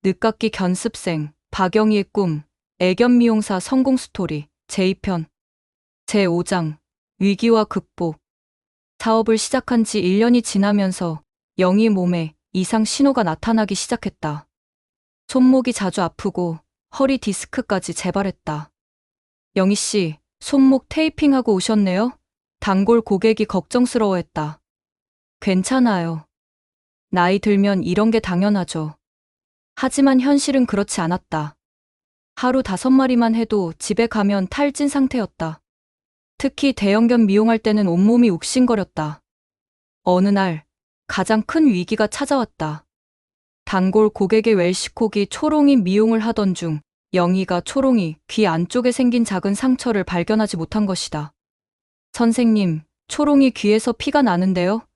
늦깎이 견습생, 박영희의 꿈, 애견 미용사 성공 스토리, 제2편, 제5장, 위기와 극복. 사업을 시작한 지 1년이 지나면서 영희 몸에 이상 신호가 나타나기 시작했다. 손목이 자주 아프고 허리 디스크까지 재발했다. 영희 씨, 손목 테이핑하고 오셨네요? 단골 고객이 걱정스러워했다. 괜찮아요. 나이 들면 이런 게 당연하죠. 하지만 현실은 그렇지 않았다. 하루 5마리만 해도 집에 가면 탈진 상태였다. 특히 대형견 미용할 때는 온몸이 욱신거렸다. 어느 날 가장 큰 위기가 찾아왔다. 단골 고객의 웰시코기 초롱이 미용을 하던 중 영희가 초롱이 귀 안쪽에 생긴 작은 상처를 발견하지 못한 것이다. 선생님, 초롱이 귀에서 피가 나는데요?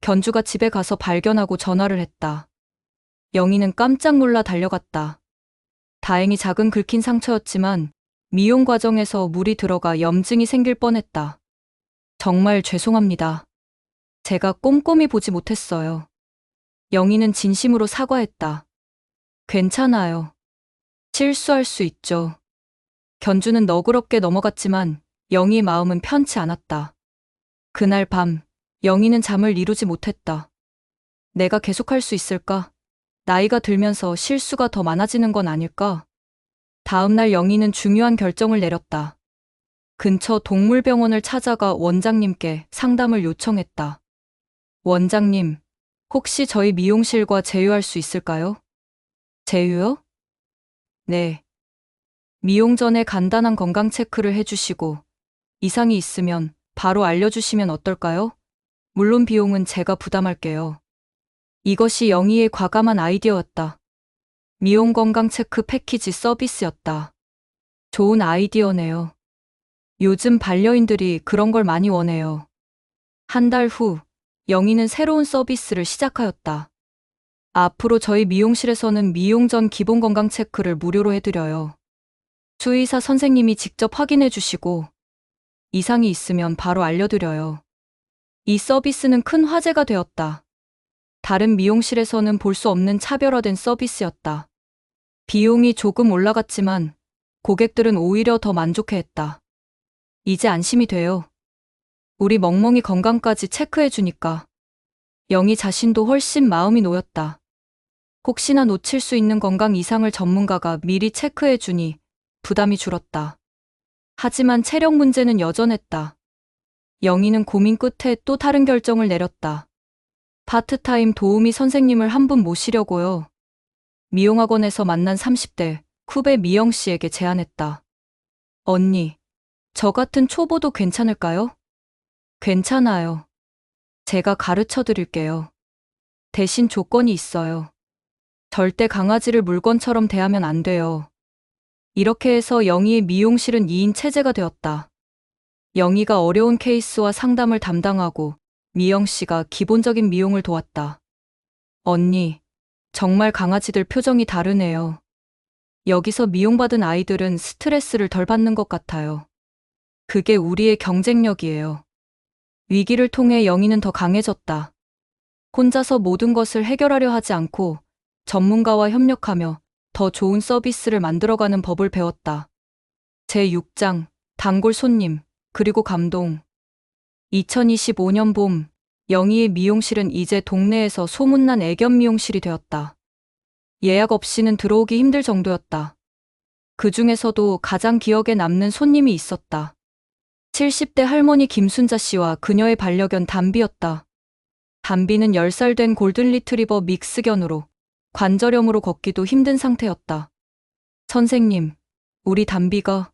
견주가 집에 가서 발견하고 전화를 했다. 영희는 깜짝 놀라 달려갔다. 다행히 작은 긁힌 상처였지만 미용 과정에서 물이 들어가 염증이 생길 뻔했다. 정말 죄송합니다. 제가 꼼꼼히 보지 못했어요. 영희는 진심으로 사과했다. 괜찮아요. 실수할 수 있죠. 견주는 너그럽게 넘어갔지만 영희의 마음은 편치 않았다. 그날 밤 영희는 잠을 이루지 못했다. 내가 계속할 수 있을까? 나이가 들면서 실수가 더 많아지는 건 아닐까? 다음 날 영희는 중요한 결정을 내렸다. 근처 동물병원을 찾아가 원장님께 상담을 요청했다. 원장님, 혹시 저희 미용실과 제휴할 수 있을까요? 제휴요? 네. 미용 전에 간단한 건강 체크를 해주시고 이상이 있으면 바로 알려주시면 어떨까요? 물론 비용은 제가 부담할게요. 이것이 영희의 과감한 아이디어였다. 미용 건강 체크 패키지 서비스였다. 좋은 아이디어네요. 요즘 반려인들이 그런 걸 많이 원해요. 한 달 후, 영희는 새로운 서비스를 시작하였다. 앞으로 저희 미용실에서는 미용 전 기본 건강 체크를 무료로 해드려요. 수의사 선생님이 직접 확인해 주시고 이상이 있으면 바로 알려드려요. 이 서비스는 큰 화제가 되었다. 다른 미용실에서는 볼 수 없는 차별화된 서비스였다. 비용이 조금 올라갔지만 고객들은 오히려 더 만족해했다. 이제 안심이 돼요. 우리 멍멍이 건강까지 체크해 주니까. 영희 자신도 훨씬 마음이 놓였다. 혹시나 놓칠 수 있는 건강 이상을 전문가가 미리 체크해 주니 부담이 줄었다. 하지만 체력 문제는 여전했다. 영희는 고민 끝에 또 다른 결정을 내렸다. 파트타임 도우미 선생님을 한 분 모시려고요. 미용학원에서 만난 30대 후배 미영 씨에게 제안했다. 언니, 저 같은 초보도 괜찮을까요? 괜찮아요. 제가 가르쳐 드릴게요. 대신 조건이 있어요. 절대 강아지를 물건처럼 대하면 안 돼요. 이렇게 해서 영희의 미용실은 2인 체제가 되었다. 영희가 어려운 케이스와 상담을 담당하고 미영 씨가 기본적인 미용을 도왔다. 언니, 정말 강아지들 표정이 다르네요. 여기서 미용받은 아이들은 스트레스를 덜 받는 것 같아요. 그게 우리의 경쟁력이에요. 위기를 통해 영희는 더 강해졌다. 혼자서 모든 것을 해결하려 하지 않고 전문가와 협력하며 더 좋은 서비스를 만들어가는 법을 배웠다. 제6장, 단골 손님, 그리고 감동. 2025년 봄, 영희의 미용실은 이제 동네에서 소문난 애견 미용실이 되었다. 예약 없이는 들어오기 힘들 정도였다. 그 중에서도 가장 기억에 남는 손님이 있었다. 70대 할머니 김순자 씨와 그녀의 반려견 담비였다. 담비는 10살 된 골든 리트리버 믹스견으로 관절염으로 걷기도 힘든 상태였다. 선생님, 우리 담비가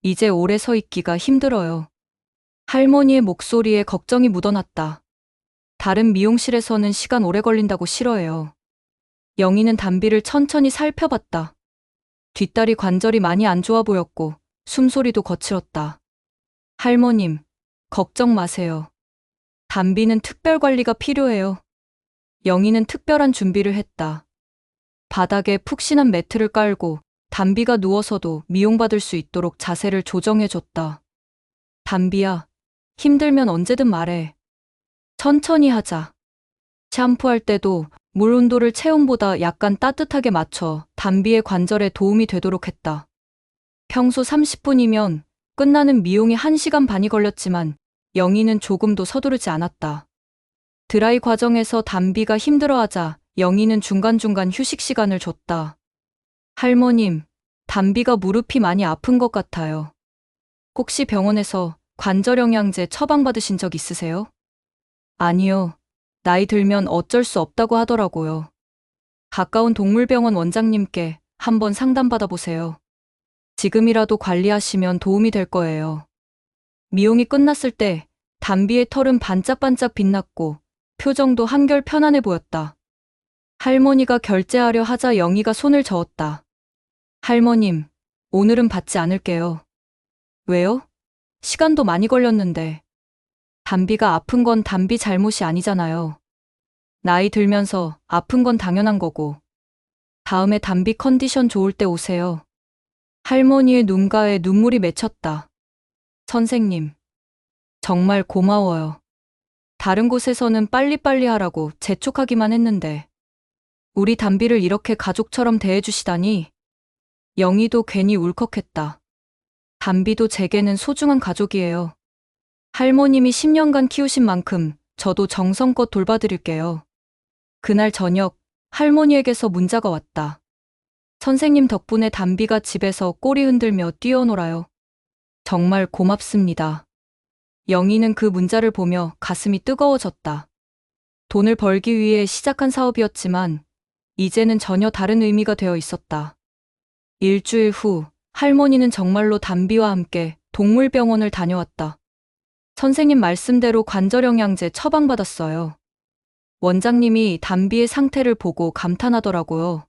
이제 오래 서 있기가 힘들어요. 할머니의 목소리에 걱정이 묻어났다. 다른 미용실에서는 시간 오래 걸린다고 싫어해요. 영희는 담비를 천천히 살펴봤다. 뒷다리 관절이 많이 안 좋아 보였고 숨소리도 거칠었다. 할머님, 걱정 마세요. 담비는 특별 관리가 필요해요. 영희는 특별한 준비를 했다. 바닥에 푹신한 매트를 깔고 담비가 누워서도 미용받을 수 있도록 자세를 조정해줬다. 담비야, 힘들면 언제든 말해. 천천히 하자. 샴푸할 때도 물 온도를 체온보다 약간 따뜻하게 맞춰 담비의 관절에 도움이 되도록 했다. 평소 30분이면 끝나는 미용이 1시간 반이 걸렸지만 영희는 조금도 서두르지 않았다. 드라이 과정에서 담비가 힘들어하자 영희는 중간중간 휴식 시간을 줬다. 할머님, 담비가 무릎이 많이 아픈 것 같아요. 혹시 병원에서 관절 영양제 처방받으신 적 있으세요? 아니요. 나이 들면 어쩔 수 없다고 하더라고요. 가까운 동물병원 원장님께 한번 상담받아 보세요. 지금이라도 관리하시면 도움이 될 거예요. 미용이 끝났을 때 담비의 털은 반짝반짝 빛났고 표정도 한결 편안해 보였다. 할머니가 결제하려 하자 영희가 손을 저었다. 할머님, 오늘은 받지 않을게요. 왜요? 시간도 많이 걸렸는데. 담비가 아픈 건 담비 잘못이 아니잖아요. 나이 들면서 아픈 건 당연한 거고. 다음에 담비 컨디션 좋을 때 오세요. 할머니의 눈가에 눈물이 맺혔다. 선생님, 정말 고마워요. 다른 곳에서는 빨리빨리 하라고 재촉하기만 했는데 우리 담비를 이렇게 가족처럼 대해주시다니. 영희도 괜히 울컥했다. 담비도 제게는 소중한 가족이에요. 할머님이 10년간 키우신 만큼 저도 정성껏 돌봐드릴게요. 그날 저녁 할머니에게서 문자가 왔다. 선생님 덕분에 담비가 집에서 꼬리 흔들며 뛰어놀아요. 정말 고맙습니다. 영희는 그 문자를 보며 가슴이 뜨거워졌다. 돈을 벌기 위해 시작한 사업이었지만 이제는 전혀 다른 의미가 되어 있었다. 일주일 후 할머니는 정말로 담비와 함께 동물병원을 다녀왔다. 선생님 말씀대로 관절영양제 처방받았어요. 원장님이 담비의 상태를 보고 감탄하더라고요.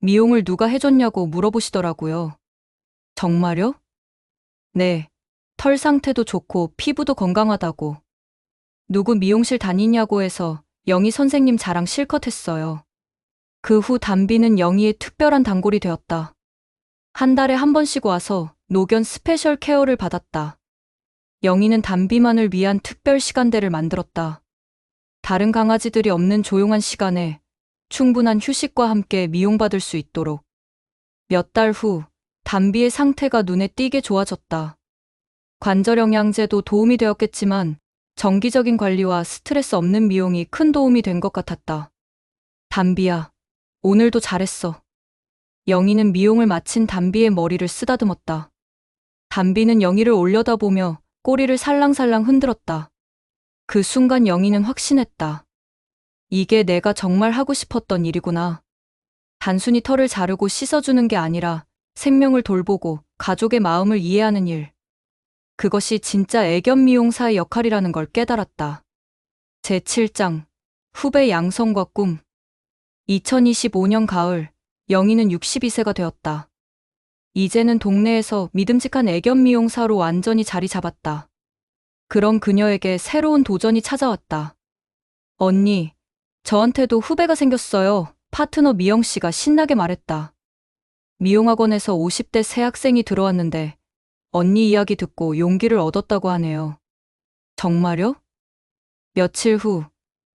미용을 누가 해줬냐고 물어보시더라고요. 정말요? 네. 털 상태도 좋고 피부도 건강하다고. 누구 미용실 다니냐고 해서 영희 선생님 자랑 실컷 했어요. 그 후 담비는 영희의 특별한 단골이 되었다. 한 달에 한 번씩 와서 노견 스페셜 케어를 받았다. 영희는 담비만을 위한 특별 시간대를 만들었다. 다른 강아지들이 없는 조용한 시간에 충분한 휴식과 함께 미용받을 수 있도록. 몇 달 후 담비의 상태가 눈에 띄게 좋아졌다. 관절 영양제도 도움이 되었겠지만 정기적인 관리와 스트레스 없는 미용이 큰 도움이 된 것 같았다. 담비야, 오늘도 잘했어. 영희는 미용을 마친 담비의 머리를 쓰다듬었다. 담비는 영희를 올려다보며 꼬리를 살랑살랑 흔들었다. 그 순간 영희는 확신했다. 이게 내가 정말 하고 싶었던 일이구나. 단순히 털을 자르고 씻어주는 게 아니라 생명을 돌보고 가족의 마음을 이해하는 일. 그것이 진짜 애견 미용사의 역할이라는 걸 깨달았다. 제7장 후배 양성과 꿈. 2025년 가을, 영희는 62세가 되었다. 이제는 동네에서 믿음직한 애견 미용사로 완전히 자리 잡았다. 그런 그녀에게 새로운 도전이 찾아왔다. 언니, 저한테도 후배가 생겼어요. 파트너 미영 씨가 신나게 말했다. 미용학원에서 50대 새 학생이 들어왔는데 언니 이야기 듣고 용기를 얻었다고 하네요. 정말요? 며칠 후,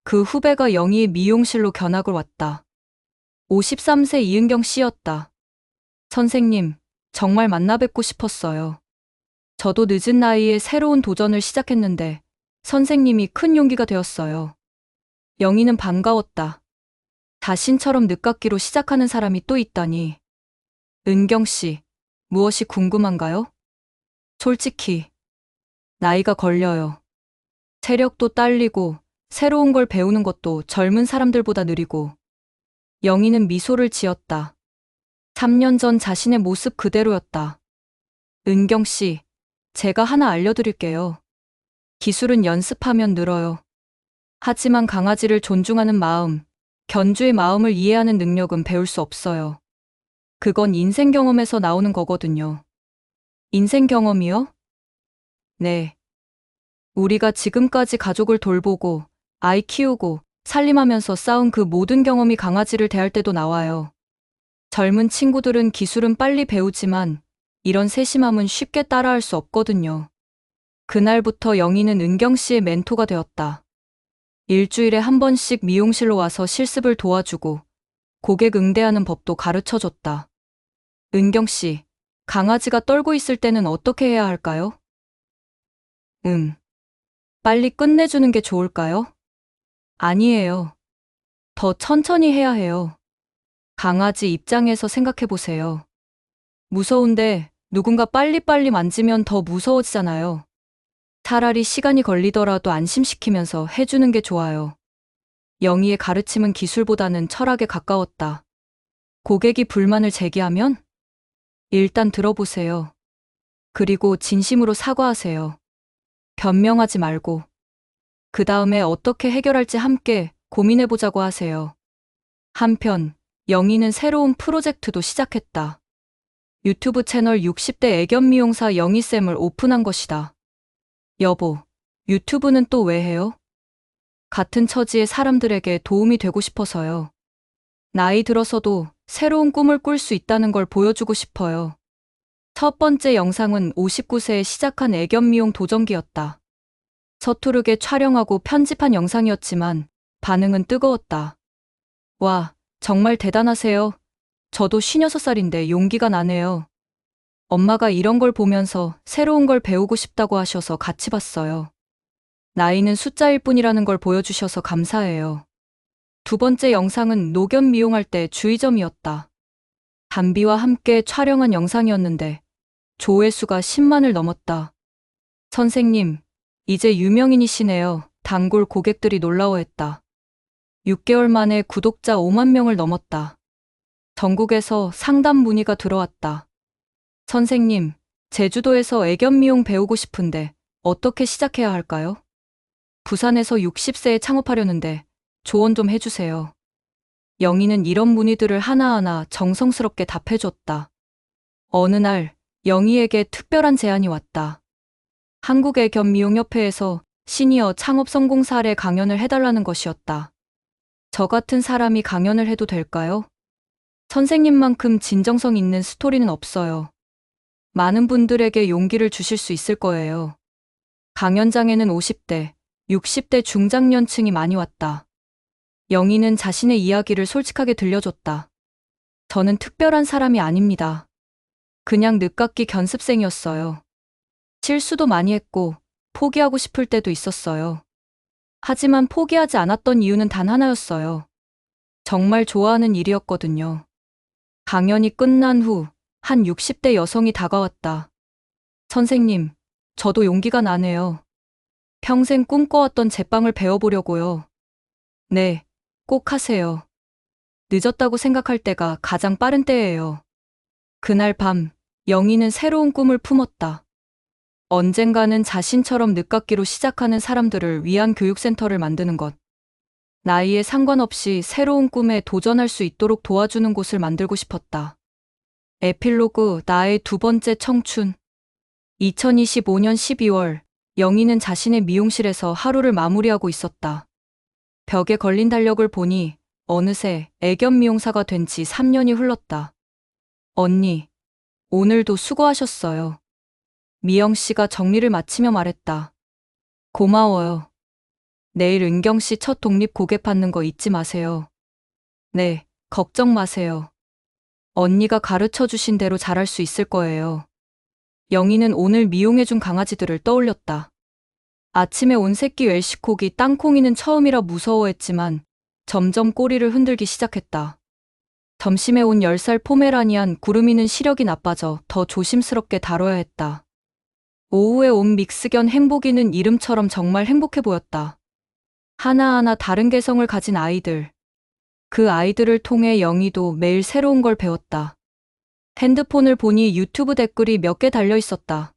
그 후배가 영희의 미용실로 견학을 왔다. 53세 이은경 씨였다. 선생님, 정말 만나 뵙고 싶었어요. 저도 늦은 나이에 새로운 도전을 시작했는데 선생님이 큰 용기가 되었어요. 영희는 반가웠다. 자신처럼 늦깎이로 시작하는 사람이 또 있다니. 은경 씨, 무엇이 궁금한가요? 솔직히, 나이가 걸려요. 체력도 딸리고 새로운 걸 배우는 것도 젊은 사람들보다 느리고. 영희는 미소를 지었다. 3년 전 자신의 모습 그대로였다. 은경 씨, 제가 하나 알려드릴게요. 기술은 연습하면 늘어요. 하지만 강아지를 존중하는 마음, 견주의 마음을 이해하는 능력은 배울 수 없어요. 그건 인생 경험에서 나오는 거거든요. 인생 경험이요? 네. 우리가 지금까지 가족을 돌보고, 아이 키우고, 살림하면서 쌓은 그 모든 경험이 강아지를 대할 때도 나와요. 젊은 친구들은 기술은 빨리 배우지만 이런 세심함은 쉽게 따라할 수 없거든요. 그날부터 영희는 은경 씨의 멘토가 되었다. 일주일에 한 번씩 미용실로 와서 실습을 도와주고 고객 응대하는 법도 가르쳐 줬다. 은경 씨, 강아지가 떨고 있을 때는 어떻게 해야 할까요? 빨리 끝내주는 게 좋을까요? 아니에요. 더 천천히 해야 해요. 강아지 입장에서 생각해 보세요. 무서운데 누군가 빨리빨리 만지면 더 무서워지잖아요. 차라리 시간이 걸리더라도 안심시키면서 해주는 게 좋아요. 영희의 가르침은 기술보다는 철학에 가까웠다. 고객이 불만을 제기하면 일단 들어보세요. 그리고 진심으로 사과하세요. 변명하지 말고. 그 다음에 어떻게 해결할지 함께 고민해보자고 하세요. 한편, 영희는 새로운 프로젝트도 시작했다. 유튜브 채널 60대 애견 미용사 영희쌤을 오픈한 것이다. 여보, 유튜브는 또 왜 해요? 같은 처지의 사람들에게 도움이 되고 싶어서요. 나이 들어서도 새로운 꿈을 꿀 수 있다는 걸 보여주고 싶어요. 첫 번째 영상은 59세에 시작한 애견 미용 도전기였다. 서투르게 촬영하고 편집한 영상이었지만 반응은 뜨거웠다. 와, 정말 대단하세요. 저도 56살인데 용기가 나네요. 엄마가 이런 걸 보면서 새로운 걸 배우고 싶다고 하셔서 같이 봤어요. 나이는 숫자일 뿐이라는 걸 보여주셔서 감사해요. 두 번째 영상은 노견 미용할 때 주의점이었다. 담비와 함께 촬영한 영상이었는데 조회수가 10만을 넘었다. 선생님, 이제 유명인이시네요. 단골 고객들이 놀라워했다. 6개월 만에 구독자 5만 명을 넘었다. 전국에서 상담 문의가 들어왔다. 선생님, 제주도에서 애견 미용 배우고 싶은데 어떻게 시작해야 할까요? 부산에서 60세에 창업하려는데 조언 좀 해주세요. 영희는 이런 문의들을 하나하나 정성스럽게 답해줬다. 어느 날 영희에게 특별한 제안이 왔다. 한국애견미용협회에서 시니어 창업 성공 사례 강연을 해달라는 것이었다. 저 같은 사람이 강연을 해도 될까요? 선생님만큼 진정성 있는 스토리는 없어요. 많은 분들에게 용기를 주실 수 있을 거예요. 강연장에는 50대, 60대 중장년층이 많이 왔다. 영희는 자신의 이야기를 솔직하게 들려줬다. 저는 특별한 사람이 아닙니다. 그냥 늦깎이 견습생이었어요. 실수도 많이 했고 포기하고 싶을 때도 있었어요. 하지만 포기하지 않았던 이유는 단 하나였어요. 정말 좋아하는 일이었거든요. 강연이 끝난 후 한 60대 여성이 다가왔다. 선생님, 저도 용기가 나네요. 평생 꿈꿔왔던 제빵을 배워보려고요. 네, 꼭 하세요. 늦었다고 생각할 때가 가장 빠른 때예요. 그날 밤, 영희는 새로운 꿈을 품었다. 언젠가는 자신처럼 늦깎이로 시작하는 사람들을 위한 교육센터를 만드는 것. 나이에 상관없이 새로운 꿈에 도전할 수 있도록 도와주는 곳을 만들고 싶었다. 에필로그 나의 두 번째 청춘. 2025년 12월, 영희는 자신의 미용실에서 하루를 마무리하고 있었다. 벽에 걸린 달력을 보니 어느새 애견 미용사가 된 지 3년이 흘렀다. 언니, 오늘도 수고하셨어요. 미영 씨가 정리를 마치며 말했다. 고마워요. 내일 은경 씨 첫 독립 고객 받는 거 잊지 마세요. 네, 걱정 마세요. 언니가 가르쳐 주신 대로 잘할 수 있을 거예요. 영희는 오늘 미용해준 강아지들을 떠올렸다. 아침에 온 새끼 웰시코기 땅콩이는 처음이라 무서워했지만 점점 꼬리를 흔들기 시작했다. 점심에 온 10살 포메라니안 구름이는 시력이 나빠져 더 조심스럽게 다뤄야 했다. 오후에 온 믹스견 행복이는 이름처럼 정말 행복해 보였다. 하나하나 다른 개성을 가진 아이들. 그 아이들을 통해 영희도 매일 새로운 걸 배웠다. 핸드폰을 보니 유튜브 댓글이 몇 개 달려 있었다.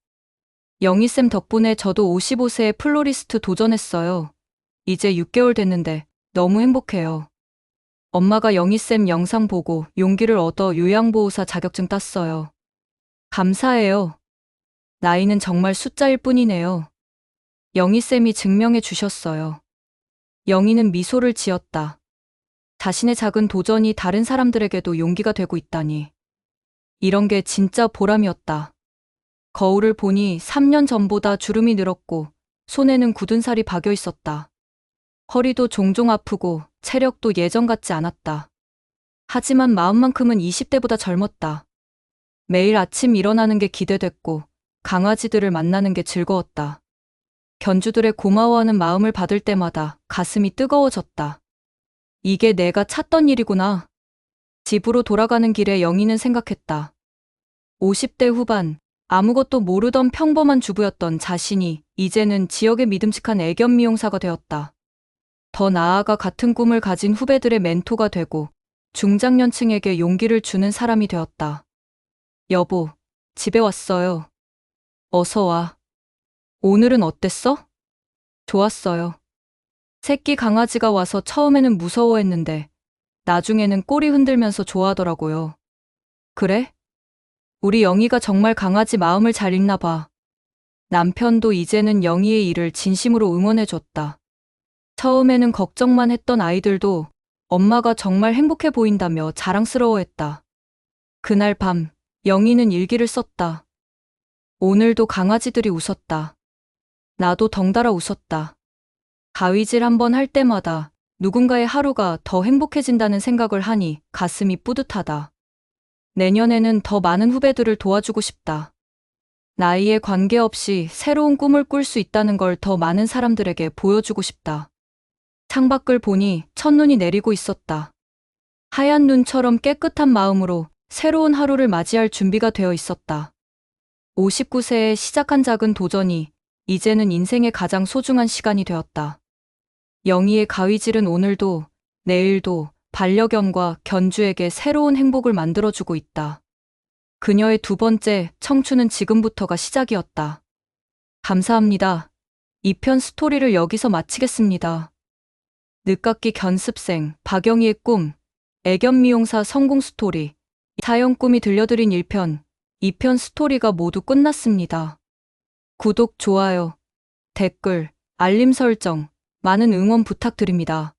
영희쌤 덕분에 저도 55세에 플로리스트 도전했어요. 이제 6개월 됐는데 너무 행복해요. 엄마가 영희쌤 영상 보고 용기를 얻어 요양보호사 자격증 땄어요. 감사해요. 나이는 정말 숫자일 뿐이네요. 영희쌤이 증명해 주셨어요. 영희는 미소를 지었다. 자신의 작은 도전이 다른 사람들에게도 용기가 되고 있다니. 이런 게 진짜 보람이었다. 거울을 보니 3년 전보다 주름이 늘었고 손에는 굳은 살이 박여 있었다. 허리도 종종 아프고 체력도 예전 같지 않았다. 하지만 마음만큼은 20대보다 젊었다. 매일 아침 일어나는 게 기대됐고 강아지들을 만나는 게 즐거웠다. 견주들의 고마워하는 마음을 받을 때마다 가슴이 뜨거워졌다. 이게 내가 찾던 일이구나. 집으로 돌아가는 길에 영희는 생각했다. 50대 후반, 아무것도 모르던 평범한 주부였던 자신이 이제는 지역의 믿음직한 애견 미용사가 되었다. 더 나아가 같은 꿈을 가진 후배들의 멘토가 되고 중장년층에게 용기를 주는 사람이 되었다. 여보, 집에 왔어요. 어서 와. 오늘은 어땠어? 좋았어요. 새끼 강아지가 와서 처음에는 무서워했는데 나중에는 꼬리 흔들면서 좋아하더라고요. 그래? 우리 영희가 정말 강아지 마음을 잘 읽나 봐. 남편도 이제는 영희의 일을 진심으로 응원해줬다. 처음에는 걱정만 했던 아이들도 엄마가 정말 행복해 보인다며 자랑스러워했다. 그날 밤, 영희는 일기를 썼다. 오늘도 강아지들이 웃었다. 나도 덩달아 웃었다. 가위질 한번 할 때마다 누군가의 하루가 더 행복해진다는 생각을 하니 가슴이 뿌듯하다. 내년에는 더 많은 후배들을 도와주고 싶다. 나이에 관계없이 새로운 꿈을 꿀 수 있다는 걸 더 많은 사람들에게 보여주고 싶다. 창밖을 보니 첫눈이 내리고 있었다. 하얀 눈처럼 깨끗한 마음으로 새로운 하루를 맞이할 준비가 되어 있었다. 59세에 시작한 작은 도전이 이제는 인생의 가장 소중한 시간이 되었다. 영희의 가위질은 오늘도 내일도 반려견과 견주에게 새로운 행복을 만들어주고 있다. 그녀의 두 번째 청춘은 지금부터가 시작이었다. 감사합니다. 2편 스토리를 여기서 마치겠습니다. 늦깎이 견습생 박영희의 꿈, 애견 미용사 성공 스토리, 사연 꿈이 들려드린 1편, 2편 스토리가 모두 끝났습니다. 구독, 좋아요, 댓글, 알림 설정, 많은 응원 부탁드립니다.